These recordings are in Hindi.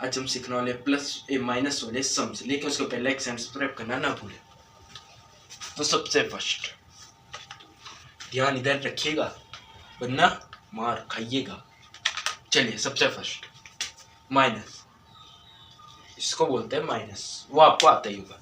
आज हम सीखने वाले प्लस ए माइनस वाले सम्स, लेकिन उसको पहले एक सब्सक्राइब करना ना भूलें। तो सबसे फर्स्ट ध्यान इधर रखिएगा वरना मार खाइएगा। चलिए सबसे फर्स्ट माइनस, इसको बोलते हैं माइनस, वो आपको आता ही होगा।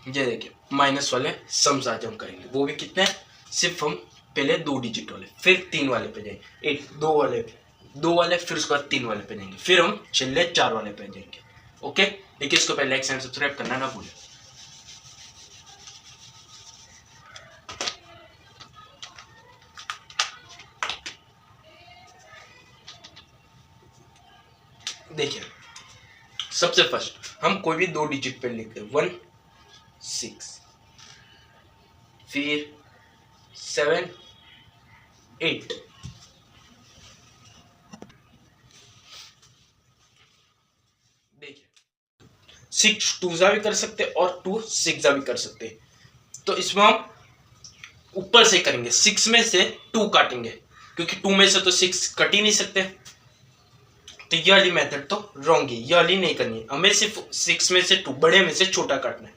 ये देखिए माइनस वाले सम्स आज हम करेंगे, वो भी कितने, सिर्फ हम पहले 2 डिजिट वाले, फिर 3 वाले पे जाएंगे, एक 2 वाले फिर उसके बाद 3 वाले पे जाएंगे, फिर हम चलिए 4 वाले पे जाएंगे। ओके, लेकिन इसको पहले लाइक एंड सब्सक्राइब करना ना भूलें। देखिए सबसे फर्स्ट हम कोई भी 2 डिजिट पे लिखते हैं, 1 6 फिर 7 8। देखिए 6 2 जा भी कर सकते और 2 6 जा भी कर सकते। तो इसमें हम ऊपर से करेंगे, 6 में से 2 काटेंगे, क्योंकि 2 में से तो 6 कट ही नहीं सकते। तो ये वाली मेथड तो रॉन्ग है, ये वाली नहीं करनी है, हमें सिर्फ 6 में से 2 बड़े में से छोटा काटना है।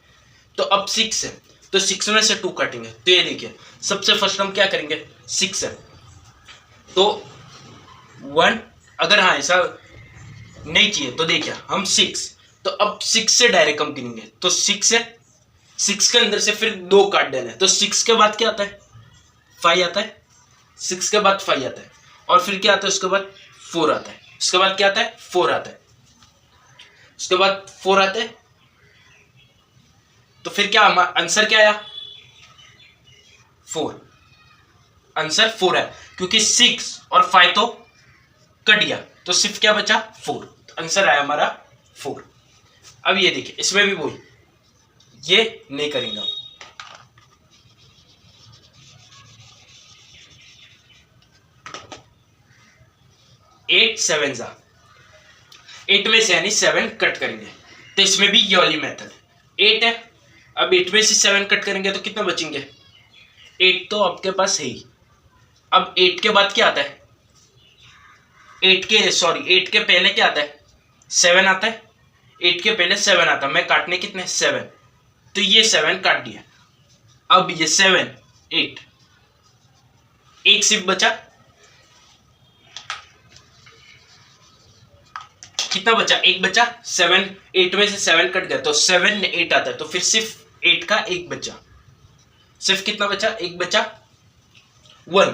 तो अब 6 है तो 6 में से 2 काटेंगे। तो ये देखिए सबसे फर्स्ट हम क्या करेंगे, 6 है तो 1, अगर हाँ ऐसा नहीं चाहिए तो देखिए हम 6, तो अब 6 से डायरेक्ट हम गिनेंगे। तो 6 है, 6 के अंदर से फिर 2 काट देना है। तो 6 के बाद क्या आता है, 5 आता है, 6 के बाद 5 आता है, और फिर क्या आता है उसके बाद 4 आता है, उसके बाद क्या आता है 4 आता है, उसके बाद 4 आता है। तो फिर क्या आंसर क्या आया, 4, आंसर 4 है, क्योंकि 6 और 5 तो कट गया, तो सिर्फ क्या बचा 4, तो आंसर आया हमारा 4। अब ये देखिए इसमें भी वही, ये नहीं करेंगे हम। 8 7 जा 8 में से यानी 7 कट करेंगे। तो इसमें भी ये वाली मेथड, 8 है, अब 8 में से 7 कट करेंगे तो कितने बचेंगे, 8 तो आपके पास है ही। अब 8 के बाद क्या आता है, 8 के पहले क्या आता है, 7 आता है, 8 के पहले 7 आता है, मैं काटने कितने 7, तो ये 7 काट दिया। अब ये 7 8, एक सिर्फ बचा, कितना बचा, एक बचा, 7 8 में से 7 कट गया तो 7 8 आता है, तो फिर सिर्फ 8 का एक बचा, सिर्फ कितना बचा, एक बचा 1,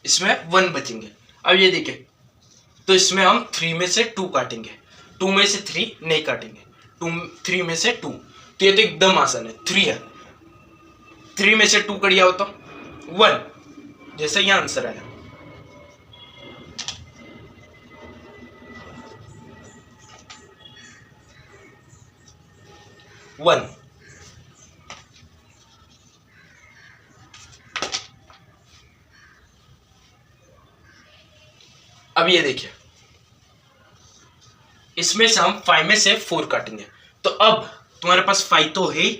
इसमें 1 बचेंगे। अब ये देखिए तो इसमें हम 3 में से 2 काटेंगे, 2 में से 3 नहीं काटेंगे, 3 में से 2, तो ये तो एकदम आसान है, 3 है, 3 में से 2 कट गया हो तो 1, जैसे यह आंसर आया। वन, अब ये देखिए इसमें से हम 5 में से 4 काटेंगे। तो अब तुम्हारे पास 5 तो है,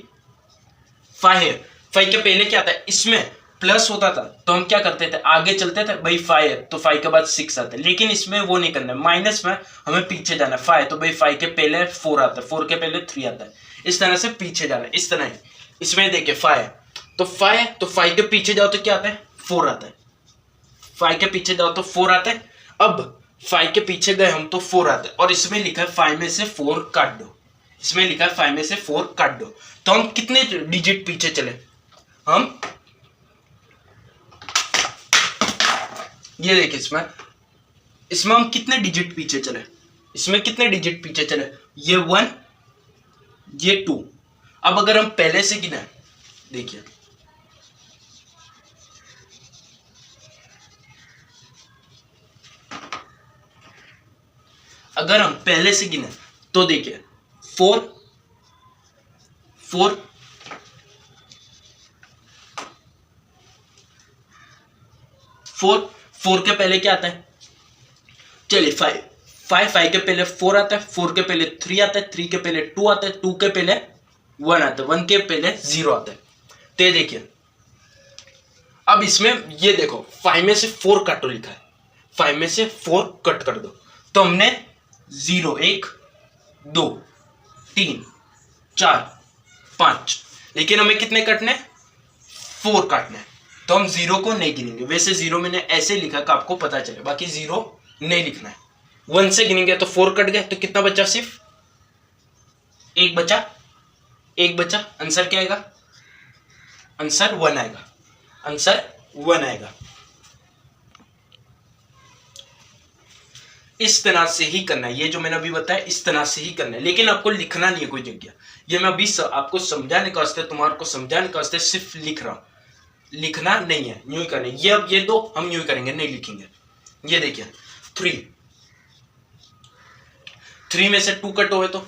5 है, 5 के पहले क्या था, इसमें प्लस होता था तो हम क्या करते थे, आगे चलते थे, भाई 5 है तो 5 के बाद 6 आता है, लेकिन इसमें वो नहीं करना है, माइनस में हमें पीछे जाना है। 5 तो भाई 5 के पहले 4 आता है, 4 के पहले 3 आता है, इस तरह से पीछे जाना है, इस तरह है। इसमें देखिए 5 है तो 5 है तो 5 के पीछे जाओ तो क्या आता है, 4 आता है, 5 के पीछे जाओ तो 4 आता है। अब 5 के पीछे गए हम तो 4 आता है, और इसमें लिखा है 5 में से 4 काट दो, इसमें लिखा है 5 में से 4 काट दो। तो हम कितने डिजिट पीछे चले, हम ये देखिए इसमें हम कितने डिजिट पीछे चले, इसमें कितने डिजिट पीछे चले, ये 1 ये 2। अब अगर हम पहले से गिना, देखिए अगर हम पहले से गिने तो देखिए 4 4 4 4 के पहले क्या आता है, चलिए 5 5 के पहले 4 आता है, 4 के पहले 3 आता है, 3 के पहले 2 आता है, 2 के पहले 1 आता है, 1 के पहले 0 आता है। तो ये देखिए अब इसमें ये देखो 5 में से 4 काटो लिखा है, 5 में से 4 कट कर दो तो हमने 0 1 2 3 4 5, लेकिन हमें कितने काटने, 4 काटने हैं। तो हम 0 को नहीं गिनेंगे। वैसे 0 मैंने ऐसे लिखा कि आपको पता चले, बाकी 0 नहीं लिखना है। 1 से गिनेंगे तो 4 कट गए, तो कितना बचा, सिर्फ एक बचा, एक बचा। आंसर क्या आएगा, आंसर 1 आएगा, आंसर 1 आएगा। इस तरह से ही करना है, ये जो मैंने अभी बताया इस तरह से ही करना है, लेकिन आपको लिखना नहीं है कोई जगह। ये मैं अभी आपको समझाने का वास्ते, तुम्हारे को समझाने का वास्ते सिर्फ लिख रहा हूं, लिखना नहीं है, यूं ही करना है। ये अब ये दो हम यूं ही करेंगे, नहीं लिखेंगे। ये देखिए 3 में से 2 कट हुए, तो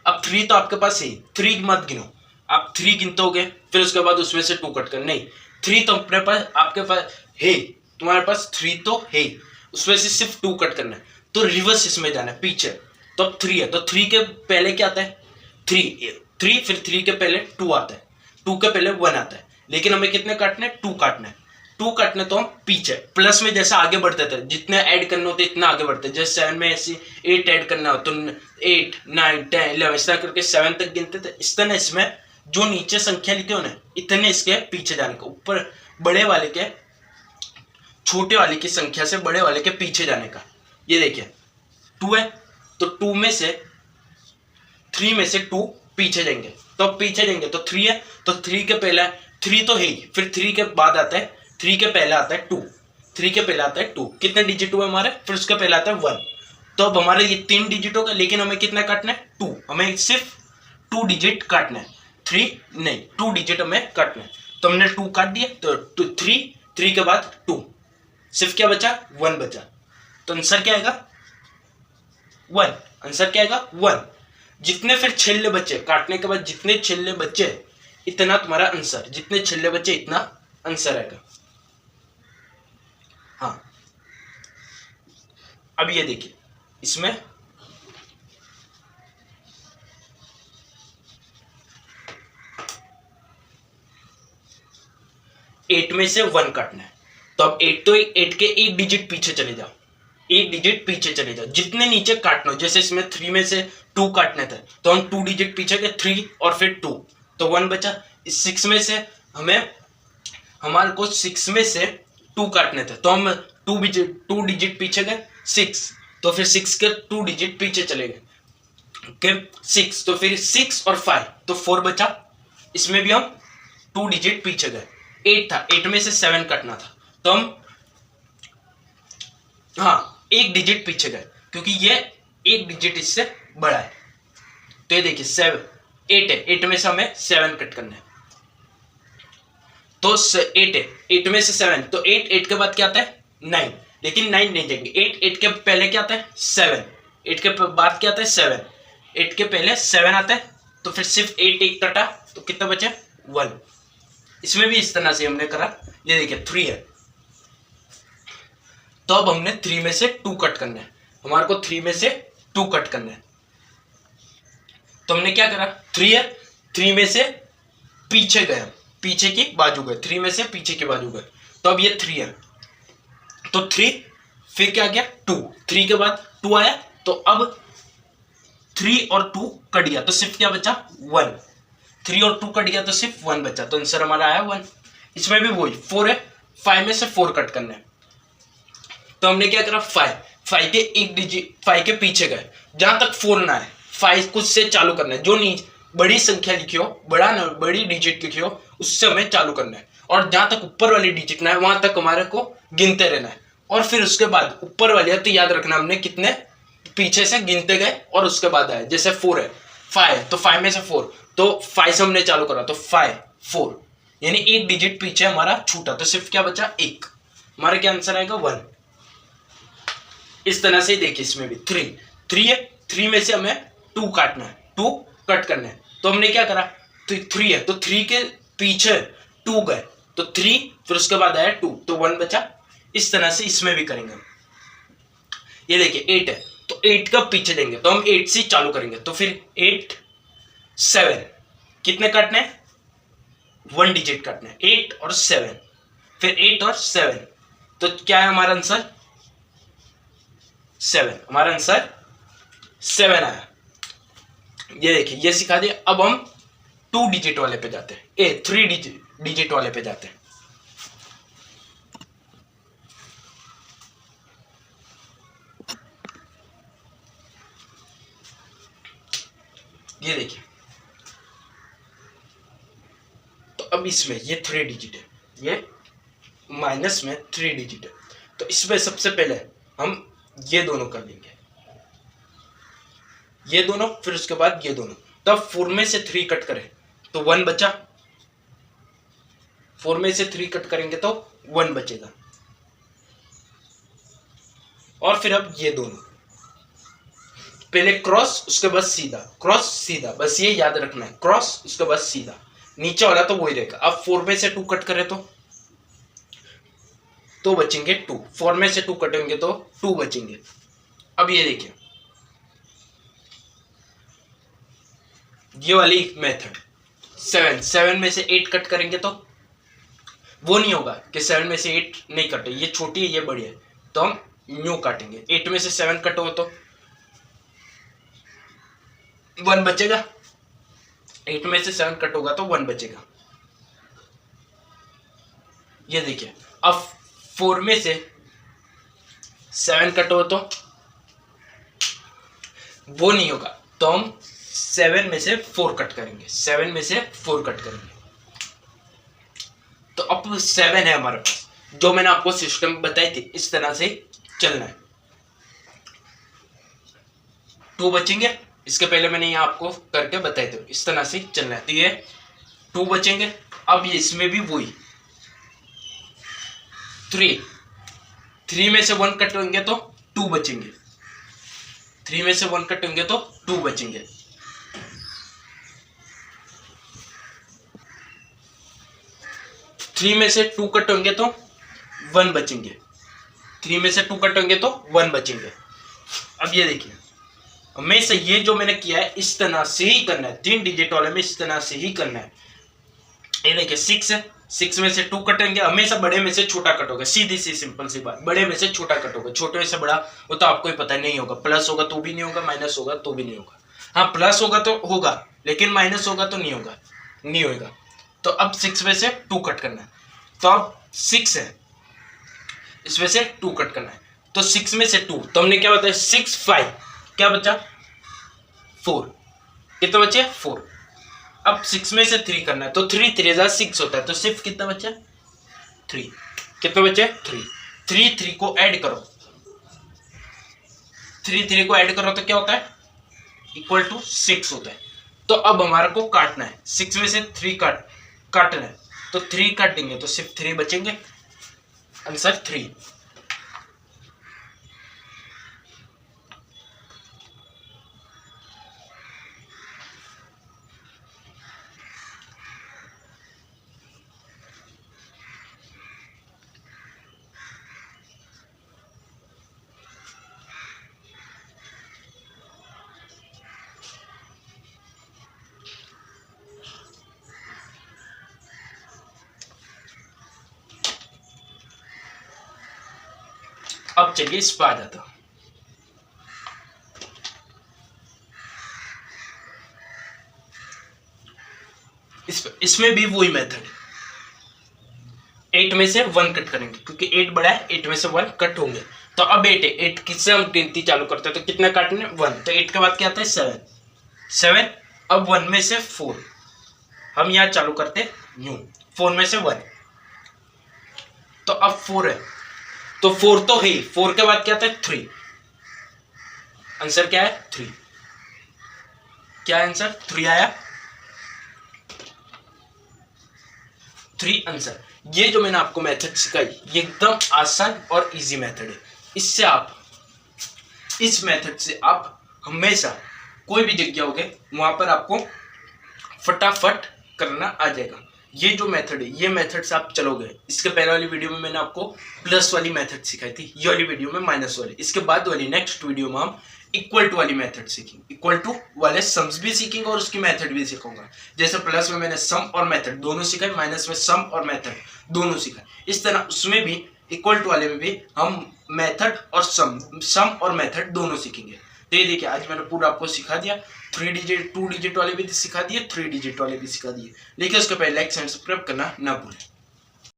अब 3 तो आपके पास है, 3 मत गिनो, आप 3 गिनते हो गए, फिर उसके बाद उसमें से 2 कट कर, नहीं 3 तो अपने पास, आपके पास है, तुम्हारे पास 3 तो है, उसमें से सिर्फ 2 कट करना है। तो रिवर्स इसमें जाना है, पीछे। तो अब 3 है, तो 3 के पहले क्या आता है, 3, फिर 3 के पहले 2 आता है, 2 के पहले 1 आता है, लेकिन हमें कितने काटने, 2 काटना है। 2 काटने तो हम पीछे, प्लस में जैसे आगे बढ़ते थे, जितने ऐड करने होते इतना आगे बढ़ते, जैसे 7 में ऐसे 8 ऐड करना हो तो 8 9 10 11 इस तरह करके 7 तक गिनते थे। इस तरह इसमें जो नीचे संख्या लिखे हो ना, इतने इसके पीछे जाने का, ऊपर बड़े वाले के छोटे वाले की संख्या से बड़े वाले के पीछे जाने का। ये देखिए 2 है, तो 2 में से 3 में से 2 पीछे जाएंगे, तो पीछे जाएंगे तो 3 है, तो 3 के पहला 3 तो है ही, फिर 3 के बाद आता है, 3 के पहले आता है 2, 3 के पहले आता है 2, कितने डिजिट हुए हमारे, फिर उसके पहले आता है 1। तो अब हमारे ये 3 डिजिट होगा, लेकिन हमें कितना काटना है, 2, हमें सिर्फ 2 डिजिट काटना है, 3 नहीं, 2 डिजिट हमें काटना है। तो हमने 2 काट दिए, तो 3 के बाद 2, सिर्फ क्या बचा, 1 बचा। तो आंसर क्या आएगा, 1, आंसर क्या आएगा, 1। जितने फिर छिल्ले बचे, काटने के बाद जितने छिल्ले बचे इतना तुम्हारा आंसर, जितने छिल्ले बचे इतना आंसर आएगा। हाँ, अब ये देखिए इसमें एट में से 1 काटना है, तो अब 8 तो 8 के एक डिजिट पीछे चले जाओ, एक डिजिट पीछे चले जाओ, जितने नीचे काटना हो। जैसे इसमें 3 में से 2 काटने थे, तो हम 2 डिजिट पीछे गए, 3 और फिर 2, तो 1 बचा। इस 6 में से हमारे को 6 में से 2 काटने थे, तो हम 2 डिजिट पीछे गए 6, तो फिर 6 के 2 डिजिट पीछे चले गए, ओके 6, तो फिर 6 और 5 तो 4 बचा। इसमें भी हम 2 डिजिट पीछे गए, 8 था, 8 में से 7 कटना था, तो हम हाँ एक डिजिट पीछे गए, क्योंकि ये एक डिजिट इससे बड़ा है। तो ये देखिए 8 है, 8 में से हमें 7 कट करना है, तो 8 है, 8 में से 7, तो 8 के बाद क्या आता है, 9, लेकिन 9 नहीं जाएंगे, 8 के पहले क्या आता है, 7, 8 के बाद क्या आता है, 7, 8 के पहले 7 आता है, तो फिर सिर्फ 8 एक कटा, तो कितना बचा, 1। इसमें भी इस तरह से हमने करा। ये देखिए 3 है, तो अब हमने 3 में से 2 कट करना है, हमारे को 3 में से 2 कट करना है। तो हमने क्या करा, 3 है, 3 में से पीछे गए, पीछे की बाजू गए, 3 में से पीछे की बाजू गए, तो अब ये 3 है, तो 3 फिर क्या गया 2, 3 के बाद 2 आया, तो अब 3 और 2 कट गया, तो सिर्फ क्या बचा, 1। 3 और 2 कट गया तो सिर्फ 1 बचा, तो आंसर हमारा आया 1। इसमें भी वही 4 है, 5 में से 4 कट करना है, तो हमने क्या करा, 5 के एक डिजिट 5 के पीछे गए, जहां तक 4 ना है 5 कुछ से चालू करना है, जो नीचे बड़ी संख्या लिखी हो, बड़ी डिजिट लिखी हो उससे हमें चालू करना है, और जहां तक ऊपर वाली डिजिट ना है वहां तक हमारे को गिनते रहना है, और फिर उसके बाद ऊपर वाली है तो याद रखना हमने कितने पीछे से गिनते गए और उसके बाद आए। जैसे 4 है, 5 है, तो 5 में से 4, तो 5 से हमने चालू करा, तो 5 4, यानी एक डिजिट पीछे हमारा छूटा, तो सिर्फ क्या बचा, 1। हमारा क्या आंसर आएगा, 1। इस तरह से देखिए इसमें भी 3 है, 3 में से हमें 2 काटना है, 2 कट करना है, तो हमने क्या करा, तो 3 है, तो 3 के पीछे 2 गए, तो 3 फिर उसके बाद आया 2, तो 1 बचा। इस तरह से इसमें भी करेंगे। ये देखिए 8 है, तो 8 का पीछे देंगे, तो हम 8 से चालू करेंगे, तो फिर 8 7 कितने काटने हैं, 1 डिजिट काटना है, 8 और 7, फिर 8 और 7, तो क्या है हमारा आंसर 7, हमारा आंसर 7 आया। ये देखिए ये सिखा दिया। अब हम 2 डिजिट वाले पे जाते हैं, 3 डिजिट वाले पे जाते हैं। ये देखिए, तो अब इसमें ये 3 डिजिट है, ये माइनस में 3 डिजिट है, तो इसमें सबसे पहले हम ये दोनों कर लेंगे, ये दोनों, फिर उसके बाद ये दोनों। तो अब 4 में से 3 कट करें तो 1 बचा, 4 में से 3 कट करेंगे तो 1 बचेगा। और फिर अब ये दोनों, पहले क्रॉस उसके बाद सीधा, क्रॉस सीधा, बस ये याद रखना है, क्रॉस उसके बाद सीधा, नीचे वाला तो वही रहेगा। अब 4 में से 2 कट करें तो बचेंगे 2, 4 में से 2 कटेंगे तो 2 बचेंगे। अब ये देखिए ये वाली मेथड, 7 में से 8 कट करेंगे तो वो नहीं होगा कि 7 में से 8 नहीं कटे, ये छोटी है ये बड़ी है, तो हम न्यू काटेंगे। 8 में से 7 कट हो तो 1 बचेगा, 8 में से 7 कट होगा तो 1 बचेगा। ये देखिए अब 4 में से 7 कट हो तो वो नहीं होगा, तो हम 7 में से 4 कट करेंगे, 7 में से 4 कट करेंगे। तो अब 7 है हमारे पास, जो मैंने आपको सिस्टम बताई थी इस तरह से चलना है। 2 बचेंगे, इसके पहले मैंने यहाँ आपको करके बताई थी, इस तरह से चलना है। तो ये 2 बचेंगे। अब ये इसमें भी वही 3 में से 1 कटेंगे तो 2 बचेंगे, 3 में से 1 कटेंगे तो 2 बचेंगे। थ्री में से 2 कटेंगे तो 1 बचेंगे, 3 में से 2 कटेंगे तो 1 बचेंगे। अब ये देखिए हमेशा ये जो मैंने किया है इस तरह से ही करना है, 3 डिजिट वाले में इस तरह से ही करना है। ये देखिए 6 है, 6 में से 2 कटेंगे, हमेशा बड़े में से छोटा कटोगा, सीधी सी सिंपल सी बात, बड़े में से छोटा कटोगा, छोटे में से बड़ा वो तो आपको ही पता नहीं होगा, प्लस होगा तो भी नहीं होगा, माइनस होगा तो भी नहीं होगा। हाँ प्लस होगा तो होगा, लेकिन माइनस होगा तो नहीं होगा, नहीं होगा। तो अब 6 में से 2 कट करना है, तो अब 6 है, इसमें से 2 कट करना है, तो 6 में से 2, तो हमने क्या बताया 6 5, क्या बचा 4, कितना बचे 4। अब 6 में से 3 करना है, तो 3 3 6 होता है, तो सिर्फ कितना बचा 3, कितना बचे 3, 3 को ऐड करो, 3 को ऐड करो तो क्या होता है इक्वल टू 6 होता है। तो अब हमारे को काटना है, 6 में से 3 काटना है, तो 3 काट देंगे तो सिर्फ 3 बचेंगे, आंसर 3। अब चलिए इस पर आ जाता हूं। इसमें भी वही मेथड, 8 में से 1 कट करेंगे, क्योंकि 8 बड़ा है, 8 में से 1 कट होंगे। तो अब 8 है, 8 किससे हम गिनती चालू करते हैं, तो कितना काटने 1, तो 8 के बाद क्या आता है 7। अब 1 में से 4 हम यहाँ चालू करते हैं न्यू, 4 में से 1, तो अब 4 है, तो 4 तो है, 4 के बाद क्या आता है 3, आंसर क्या है 3, क्या आंसर 3 आया, 3 आंसर। ये जो मैंने आपको मेथड सिखाई ये एकदम आसान और इजी मेथड है, इससे आप, इस मेथड से आप हमेशा कोई भी जगह होगे वहां पर आपको फटाफट करना आ जाएगा। ये जो मेथड है ये मेथड से आप चलोगे। इसके पहले वाली वीडियो में मैंने आपको प्लस वाली मेथड सिखाई थी, ये वाली वीडियो में माइनस वाली, इसके बाद वाली नेक्स्ट वीडियो में हम इक्वल टू वाली मेथड सीखेंगे, इक्वल टू वाले सम्स भी सीखेंगे और उसकी मेथड भी सिखाऊंगा। जैसे प्लस में मैंने सम और मेथड दोनों सिखाए, माइनस में सम और मेथड दोनों सिखाए, इस तरह उसमें भी इक्वल टू वाले में भी हम मेथड और सम और मेथड दोनों सीखेंगे। तो ये देखिए आज मैंने पूरा आपको सिखा दिया, 3 डिजिट 2 डिजिट वाले भी सिखा दिए, 3 डिजिट वाले भी सिखा दिए। लेकिन उसके पहले लाइक एंड सब्सक्राइब करना ना भूलें।